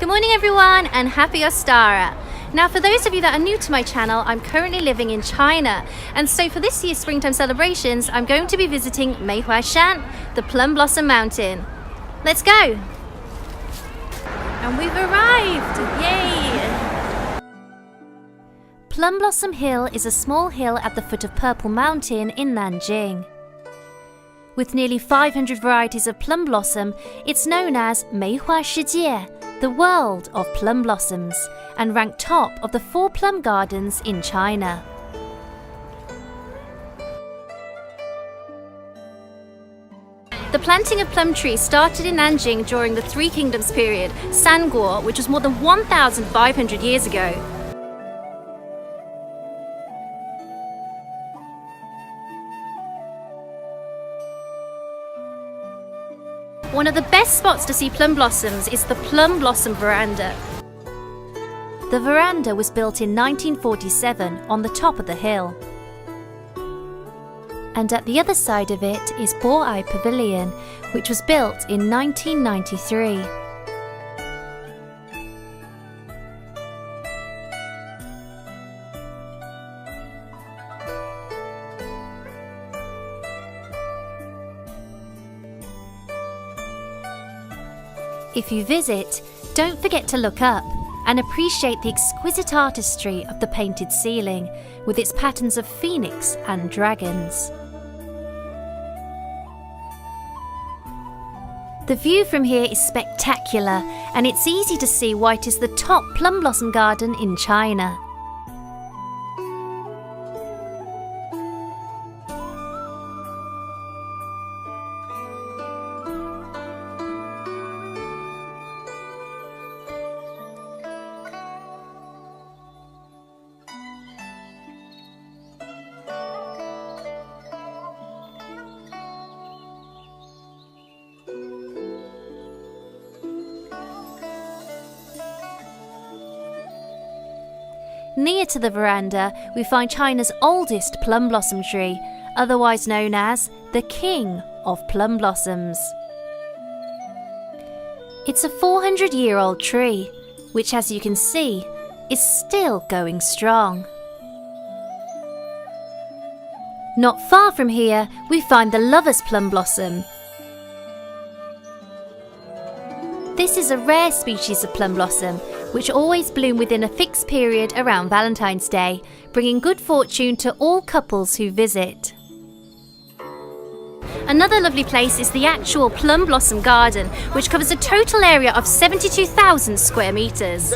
Good morning everyone and happy Ostara! Now for those of you that are new to my channel, I'm currently living in China, and so for this year's springtime celebrations I'm going to be visiting Shan, the Plum Blossom Mountain. Let's go! And we've arrived! Yay! Plum Blossom Hill is a small hill at the foot of Purple Mountain in Nanjing. With nearly 500 varieties of plum blossom, it's known as 梅花世界, the world of plum blossoms, and ranked top of the 4 plum gardens in China. The planting of plum trees started in Nanjing during the Three Kingdoms period, Sanguo, which was more than 1,500 years ago. One of the best spots to see plum blossoms is the Plum Blossom Veranda. The veranda was built in 1947 on the top of the hill. And at the other side of it is Bo-ai Pavilion, which was built in 1993. If you visit, don't forget to look up and appreciate the exquisite artistry of the painted ceiling with its patterns of phoenix and dragons. The view from here is spectacular, and it's easy to see why it is the top plum blossom garden in China. Near to the veranda, we find China's oldest plum blossom tree, otherwise known as the King of Plum Blossoms. It's a 400-year-old tree, which, as you can see, is still going strong. Not far from here, we find the Lover's Plum Blossom. This is a rare species of plum blossom, which always bloom within a fixed period around Valentine's Day, bringing good fortune to all couples who visit. Another lovely place is the actual Plum Blossom Garden, which covers a total area of 72,000 square meters.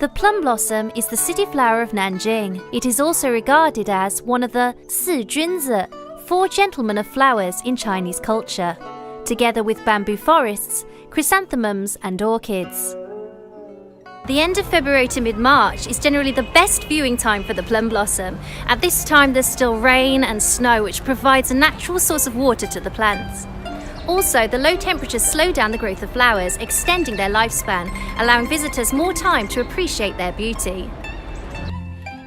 The plum blossom is the city flower of Nanjing. It is also regarded as one of the 四君子, 4 gentlemen of flowers in Chinese culture, together with bamboo forests, chrysanthemums and orchids. The end of February to mid-March is generally the best viewing time for the plum blossom. At this time there's still rain and snow, which provides a natural source of water to the plants. Also, the low temperatures slow down the growth of flowers, extending their lifespan, allowing visitors more time to appreciate their beauty.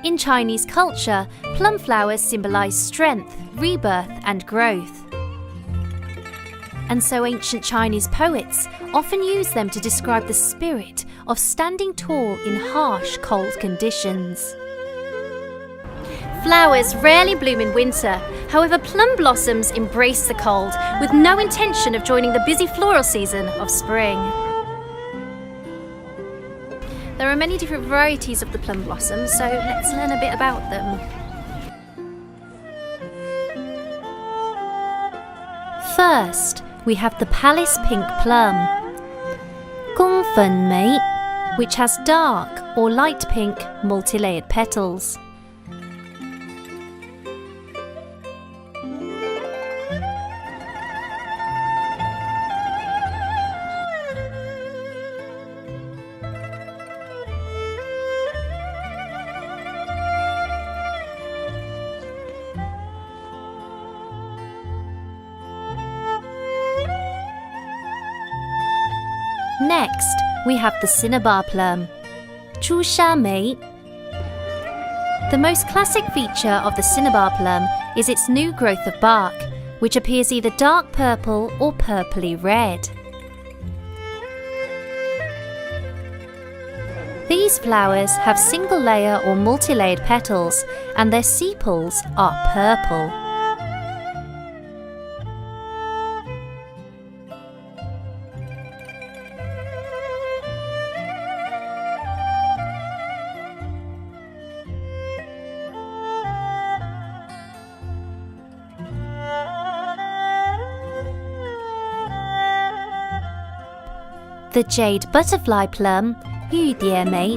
In Chinese culture, plum flowers symbolize strength, rebirth, and growth. And so ancient Chinese poets often use them to describe the spirit of standing tall in harsh, cold conditions. Flowers rarely bloom in winter, however plum blossoms embrace the cold with no intention of joining the busy floral season of spring. There are many different varieties of the plum blossom, so let's learn a bit about them. First, we have the Palace Pink Plum, 宫粉梅, which has dark or light pink multi-layered petals. Next, we have the cinnabar plum, 朱砂梅. The most classic feature of the cinnabar plum is its new growth of bark, which appears either dark purple or purpley red. These flowers have single-layer or multi-layered petals, and their sepals are purple. The jade butterfly plum, 玉蝶梅,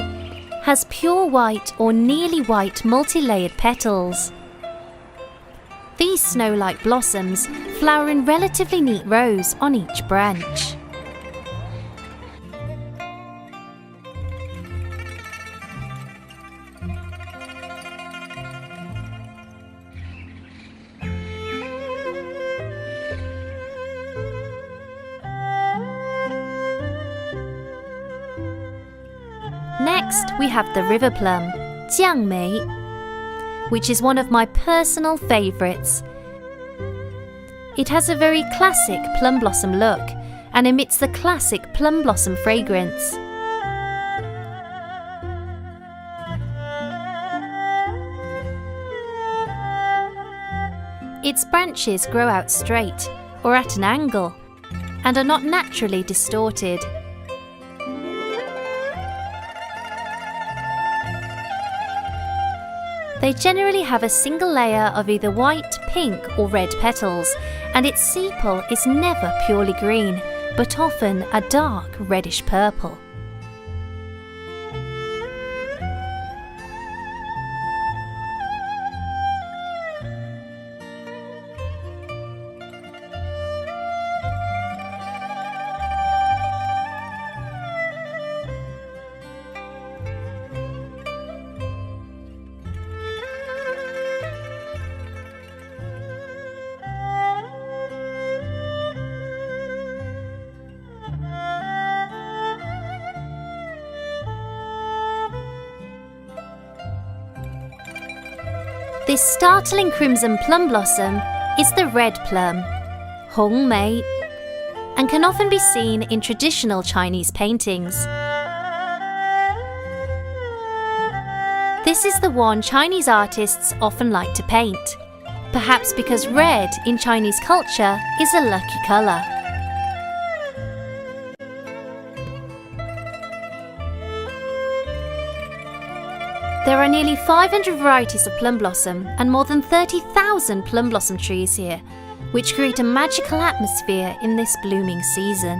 has pure white or nearly white multi-layered petals. These snow-like blossoms flower in relatively neat rows on each branch. Next, we have the river plum, 绛梅, which is one of my personal favourites. It has a very classic plum blossom look and emits the classic plum blossom fragrance. Its branches grow out straight or at an angle and are not naturally distorted. They generally have a single layer of either white, pink or red petals, and its sepal is never purely green, but often a dark reddish purple. This startling crimson plum blossom is the red plum, 红梅, and can often be seen in traditional Chinese paintings. This is the one Chinese artists often like to paint, perhaps because red in Chinese culture is a lucky colour. There are nearly 500 varieties of plum blossom and more than 30,000 plum blossom trees here, which create a magical atmosphere in this blooming season.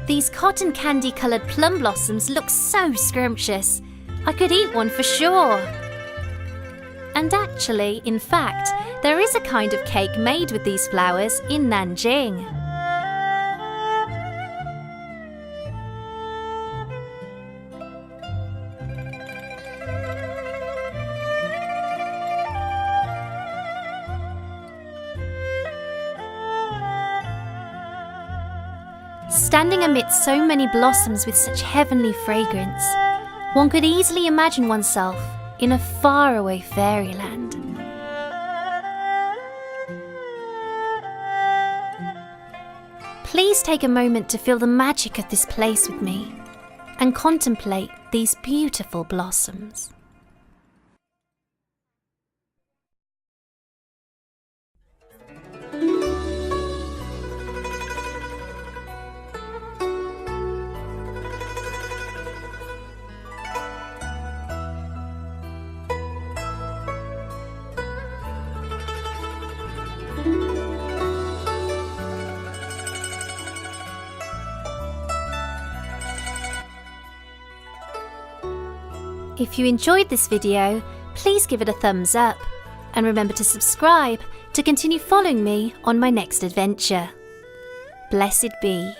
These cotton candy coloured plum blossoms look so scrumptious. I could eat one for sure. And actually, in fact, there is a kind of cake made with these flowers in Nanjing. Standing amidst so many blossoms with such heavenly fragrance, one could easily imagine oneself in a faraway fairyland. Please take a moment to feel the magic of this place with me and contemplate these beautiful blossoms. If you enjoyed this video, please give it a thumbs up and remember to subscribe to continue following me on my next adventure. Blessed be.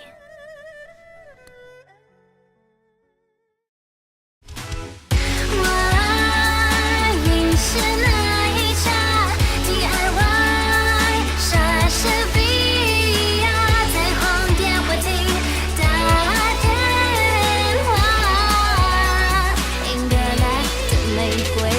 玫瑰。